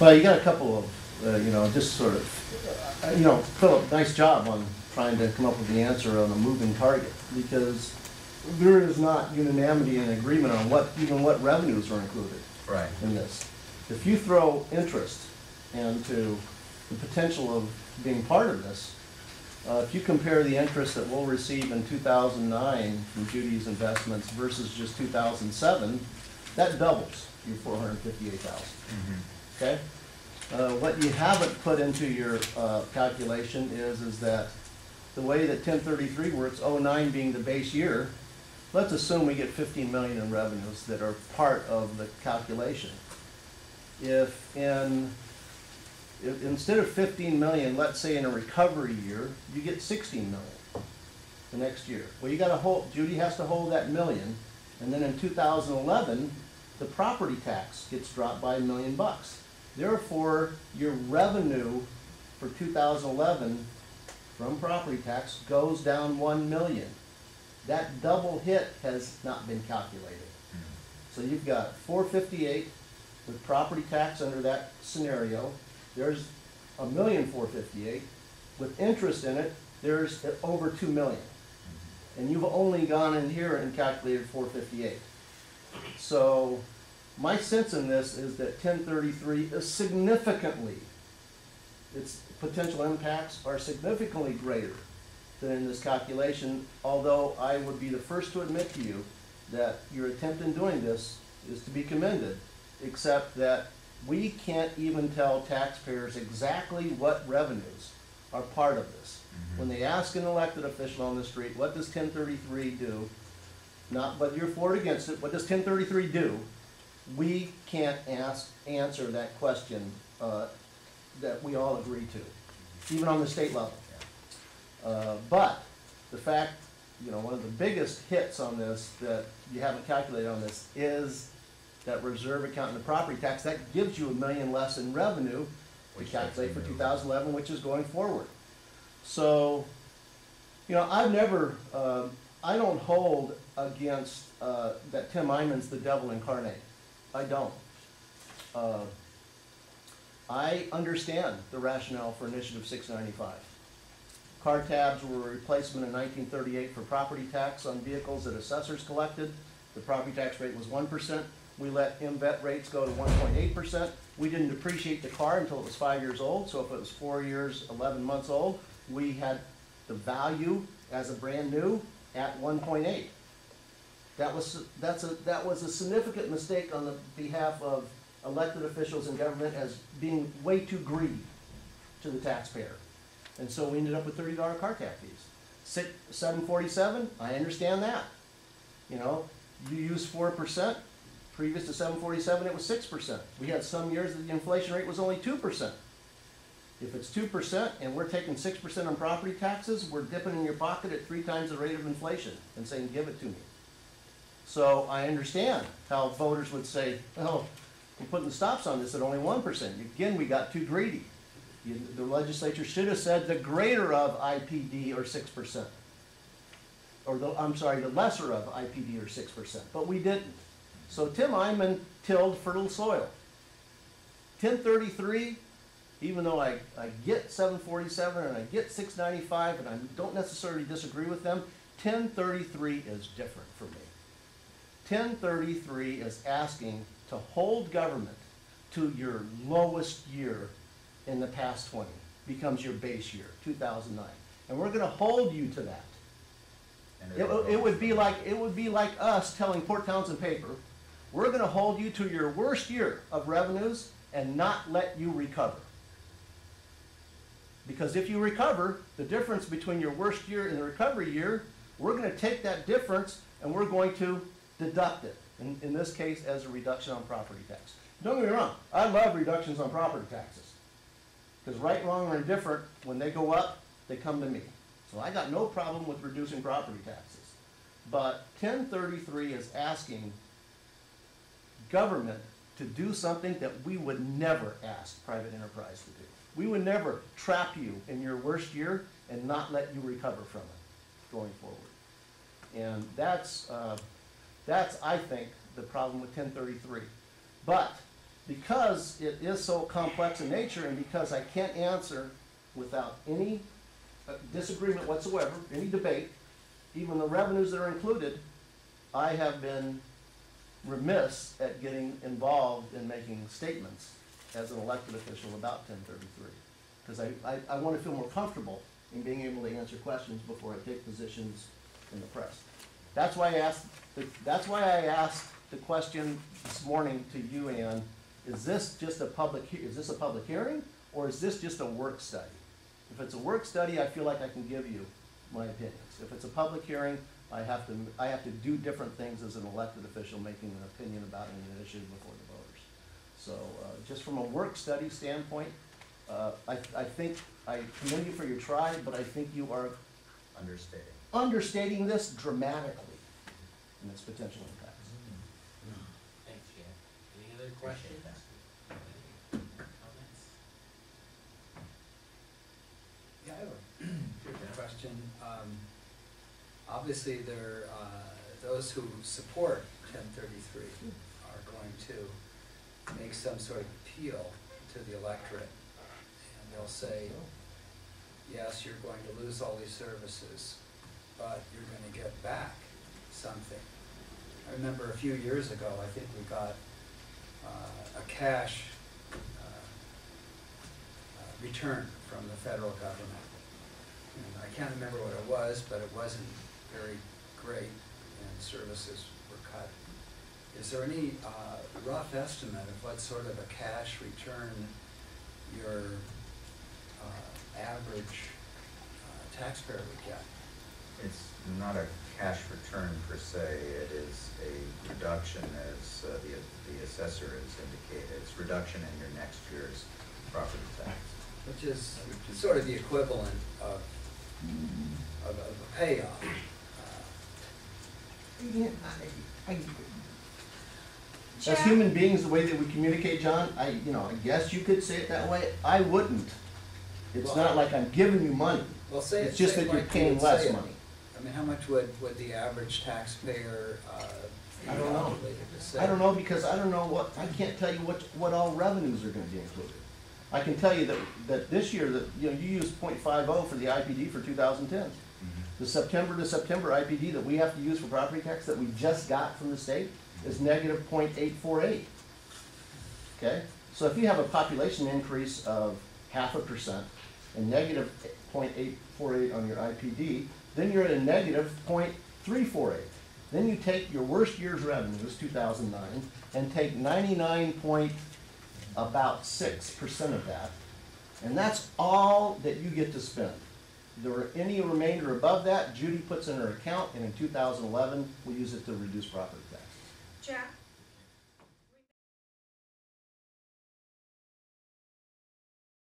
Well, you got a couple of, you know, just sort of, you know, Philip, nice job on trying to come up with the answer on a moving target, because there is not unanimity and agreement on even what revenues are included in this. If you throw interest into the potential of being part of this, if you compare the interest that we'll receive in 2009 from Judy's investments versus just 2007, that doubles your 458,000. Okay? What you haven't put into your calculation is that the way that 1033 works, 09 being the base year, let's assume we get 15 million in revenues that are part of the calculation. If instead of 15 million, let's say in a recovery year, you get 16 million the next year. Well, you got to hold, Judy has to hold that million, and then in 2011, the property tax gets dropped by $1 million. Therefore, your revenue for 2011 from property tax goes down 1 million. That double hit has not been calculated. So you've got 458 with property tax under that scenario. There's $1,458,000 with interest in it. There's over 2 million, and you've only gone in here and calculated 458. So my sense in this is that 1033 is significantly, its potential impacts are significantly greater than in this calculation, although I would be the first to admit to you that your attempt in doing this is to be commended, except that we can't even tell taxpayers exactly what revenues are part of this. When they ask an elected official on the street, what does 1033 do? Not whether you're for or against it, what does 1033 do? We can't answer that question that we all agree to, even on the state level. But the fact, you know, one of the biggest hits on this that you haven't calculated on this is that reserve account in the property tax. That gives you $1 million less in revenue we calculate for 2011, which is going forward. So, you know, I've never, I don't hold against that Tim Eyman's the devil incarnate. I don't. I understand the rationale for Initiative 695. Car tabs were a replacement in 1938 for property tax on vehicles that assessors collected. The property tax rate was 1%. We let MVET rates go to 1.8%. We didn't depreciate the car until it was 5 years old. So if it was 4 years, 11 months old, we had the value as a brand new at 1.8. That was a significant mistake on the behalf of elected officials in government as being way too greedy to the taxpayer. And so we ended up with $30 car tab fees. 747, I understand that. You know, you use 4%. Previous to 747, it was 6%. We had some years that the inflation rate was only 2%. If it's 2% and we're taking 6% on property taxes, we're dipping in your pocket at 3 times the rate of inflation and saying, give it to me. So I understand how voters would say, oh, we're putting the stops on this at only 1%. Again, we got too greedy. The legislature should have said the greater of IPD or 6%. Or I'm sorry, the lesser of IPD or 6%. But we didn't. So Tim Eyman tilled fertile soil. 1033, even though I get 747 and I get 695 and I don't necessarily disagree with them, 1033 is different for me. 1033 is asking to hold government to your lowest year in the past 20, becomes your base year, 2009. And we're going to hold you to that. It would be like us telling Port Townsend Paper, we're going to hold you to your worst year of revenues and not let you recover. Because if you recover, the difference between your worst year and the recovery year, we're going to take that difference and we're going to deduct it, in this case as a reduction on property tax. Don't get me wrong, I love reductions on property taxes. Because right, wrong, or indifferent, when they go up, they come to me. So I got no problem with reducing property taxes. But 1033 is asking government to do something that we would never ask private enterprise to do. We would never trap you in your worst year and not let you recover from it going forward. And that's I think, the problem with 1033. But because it is so complex in nature and because I can't answer without any disagreement whatsoever, any debate, even the revenues that are included, I have been remiss at getting involved in making statements as an elected official about 1033. Because I want to feel more comfortable in being able to answer questions before I take positions in the press. That's why I asked the question this morning to you, Ann. Is this just a public hearing, or is this just a work study? If it's a work study, I feel like I can give you my opinions. If it's a public hearing, I have to do different things as an elected official, making an opinion about an initiative before the voters. So just from a work study standpoint, I think I commend you for your try, but I think you are understating this dramatically and its potential impacts. Thanks, Jan. Any other questions? Comments? Yeah, I have a good question. Obviously, those who support 1033 are going to make some sort of appeal to the electorate. And they'll say, yes, you're going to lose all these services, but you're going to get back something. I remember a few years ago, I think we got a cash return from the federal government. And I can't remember what it was, but it wasn't very great, and services were cut. Is there any rough estimate of what sort of a cash return your average taxpayer would get? It's not a cash return per se. It is a reduction, as the assessor has indicated. It's reduction in your next year's property tax. Which is sort of the equivalent of a payoff. As human beings, the way that we communicate, John, I guess you could say it that way. I wouldn't. It's not like I'm giving you money. Well, say it's just that you're paying less money. I mean, how much would the average taxpayer I don't know. obligated to say? I don't know, because I don't know I can't tell you what all revenues are going to be included. I can tell you that this year that you used 0.50 for the IPD for 2010. The September to September IPD that we have to use for property tax that we just got from the state is negative 0.848. Okay? So if you have a population increase of 0.5% and negative 0.848 on your IPD, then you're at a negative 0.348. Then you take your worst year's revenues, 2009, and take 99.6% of that, and that's all that you get to spend. Any remainder above that, Judy puts in her account, and in 2011, we use it to reduce property taxes. Jack?